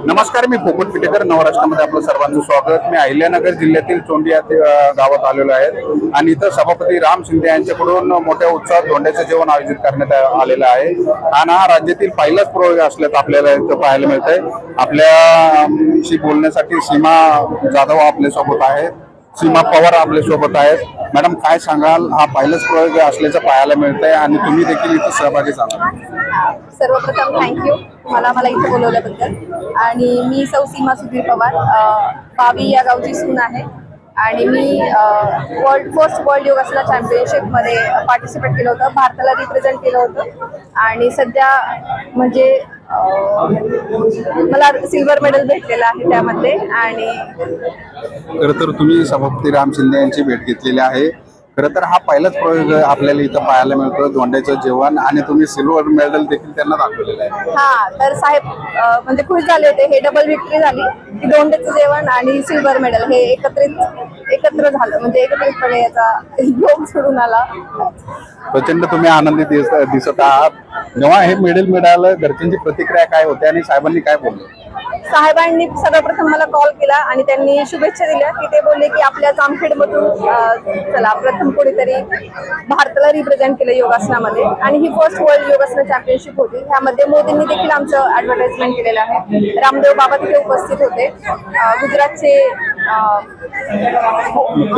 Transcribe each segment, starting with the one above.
नमस्कार, मी पोपट पिटेकर. नवराष्ट्रामध्ये आपलं सर्वांचं स्वागत. मी अहिल्यानगर जिल्ह्यातील चोंडी या गावात आलेलो आहे आणि इथं सभापती राम शिंदे यांच्याकडून मोठ्या उत्साहात धोंड्याचं जेवण आयोजित करण्यात आलेलं आहे. आणि हा राज्यातील पहिलाच प्रयोग असल्याचं आपल्याला इथं पाहायला मिळत आहे. आपल्याशी बोलण्यासाठी सीमा जाधव आपल्यासोबत आहेत, सीमा पवार आपल्या सोबत आहेत. मॅडम, काय सांगाल? हा पहिलाच प्रयोग असल्याचं पाहायला मिळत आहे आणि तुम्ही देखील इथं सहभागी झाला. सर्वप्रथम थँक्यू मला इथे बोलवल्याबद्दल. आणि मी सौ सीमा सुधीर पवार, पावी या गावची सून आहे आणि मी फर्स्ट वर्ल्ड योगासना चॅम्पियनशिपमध्ये पार्टिसिपेट केलं होतं, भारताला रिप्रेझेंट केलं होतं आणि सध्या म्हणजे मला सिल्वर मेडल भेटलेलं आहे त्यामध्ये. आणि खरं तर तुम्ही सभापती राम शिंदे यांची भेट घेतलेली आहे. खरं तर हा पहिलाच प्रयोग आपल्याला इथं पाहायला मिळतो, धोंड्याचं जेवण, आणि तुम्ही सिल्वर मेडल देखील त्यांना दाखवलेलं आहे. हा, तर साहेब म्हणजे खुश झाले होते. हे डबल विक्ट्री झाली की धोंड्याचं जेवण आणि सिल्वर मेडल हे एकत्र झालं, म्हणजे एकत्रितपणे याचा योग सोडून आला. प्रचंड तुम्ही आनंदी दिसत आहात. जेव्हा हे मेडल मिळालं, घरच्यांची प्रतिक्रिया काय होते आणि साहेबांनी काय बोलले? साहेबांनी सर्वप्रथम मला कॉल केला आणि त्यांनी शुभेच्छा दिल्या की ते बोलले की आपल्या जामखेडमधून चला प्रथम कोणीतरी भारताला रिप्रेझेंट केलं योगासनामध्ये. आणि ही फर्स्ट वर्ल्ड योगासना चॅम्पियनशिप होती. ह्यामध्ये मोदींनी देखील आमचं ऍडव्हर्टाइजमेंट केलेलं आहे. रामदेव बाबा तिथे उपस्थित होते, गुजरातचे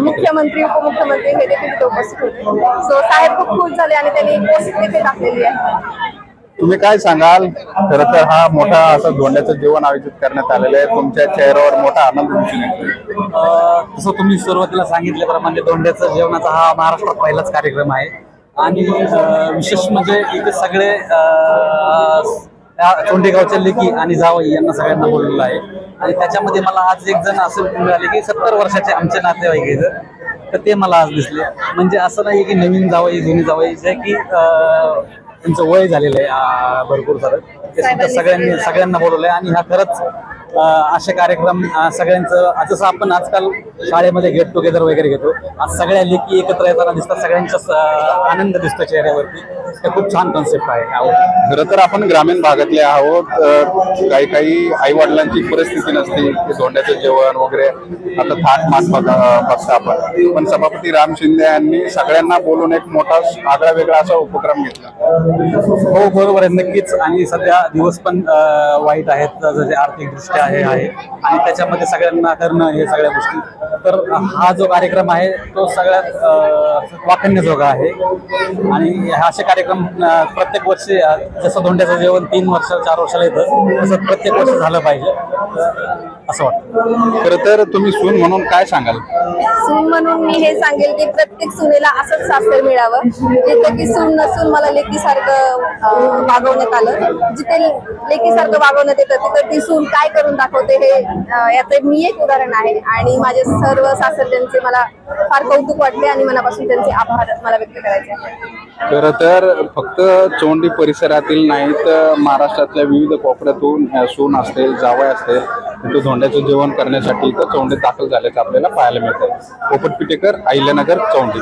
मुख्यमंत्री, उपमुख्यमंत्री हे देखील तिथे उपस्थित होते. सो साहेब खूप खुश झाले आणि त्यांनी पोस्ट देखील टाकलेली आहे. तुम्ही काय सांगाल? खरं तर हा मोठा असं धोंड्याचं जेवण आयोजित करण्यात आलेलं आहे. तुमच्या चेहऱ्यावर मोठा आनंद दिसून येतो. तसं तुम्ही सुरुवातीला सांगितल्याप्रमाणे धोंड्याचं जेवणाचा हा महाराष्ट्रात पहिलाच कार्यक्रम आहे. आणि विशेष म्हणजे इथे सगळे चोंडेगावच्या लेकी आणि जावई यांना सगळ्यांना बोललेलं आहे. आणि त्याच्यामध्ये मला आज एक जण असं मिळाले की 70 वर्षाचे आमचे नातेवाईक आहेत, तर ते मला आज दिसले. म्हणजे असं नाही की नवीन जावई जुनी जावई, जे की त्यांचं वय झालेलं आहे भरपूर सारं, ते सगळ्यांना बोलवलंय. आणि हा खरंच असे कार्यक्रम सगळ्यांचं, जसं आपण आजकाल शाळेमध्ये गेट टुगेदर वगैरे घेतो, आज सगळ्या लेकी एकत्र येताना दिसतात, सगळ्यांचा आनंद दिसतो चेहऱ्यावरती. ते खूप छान कॉन्सेप्ट आहे. खरं तर आपण ग्रामीण भागातले आहोत. काही आई वडिलांची परिस्थिती नसते, धोंड्याचं जेवण वगैरे आता थाट माट बघता आपण. पण सभापती राम शिंदे यांनी सगळ्यांना बोलून एक मोठा आगळा वेगळा असा उपक्रम घेतला. हो, बरोबर आहे, नक्कीच. आणि सध्या दिवस पण वाईट आहेत, जसे आर्थिक दृष्ट्या आहे आणि त्याच्यामध्ये सगळ्यांना करणं हे सगळ्या गोष्टी. तर हा जो कार्यक्रम आहे तो सगळ्यात वाखण्याजोगा आहे. आणि असे कार्यक्रम प्रत्येक वर्षी, जसं धोंड्याचं जेवण 3 वर्ष 4 वर्षाला येतं, तसं प्रत्येक वर्षी झालं पाहिजे असं वाटतं. खरं तर तुम्ही सून म्हणून काय सांगाल? सून म्हणून मी हे सांगेल की प्रत्येक सुनेला असंच सासर मिळावं, जिथं की सून नसून मला लेकीसारखं वागवण्यात आलं. जिथे लेकीसारखं वागवण्यात येतं तिथं ती सून काय करून दाखवते हे याचं मी एक उदाहरण आहे. आणि माझे सर्व सासरच्यांचे मला फार कौतुक वाटते आणि मनापासून त्यांचे आभार मला व्यक्त करायचे आहेत. खरं तर फक्त चोंडी परिसरातील नाही तर महाराष्ट्रातल्या विविध कोपऱ्यातून सून असतील, जावई असतील, तिथं धोंड्याचं जेवण करण्यासाठी इथं चोंडी दाखल झाल्याचं आपल्याला पाहायला मिळतं. पोपट पिटेकर, अहिल्यानगर, चोंडी.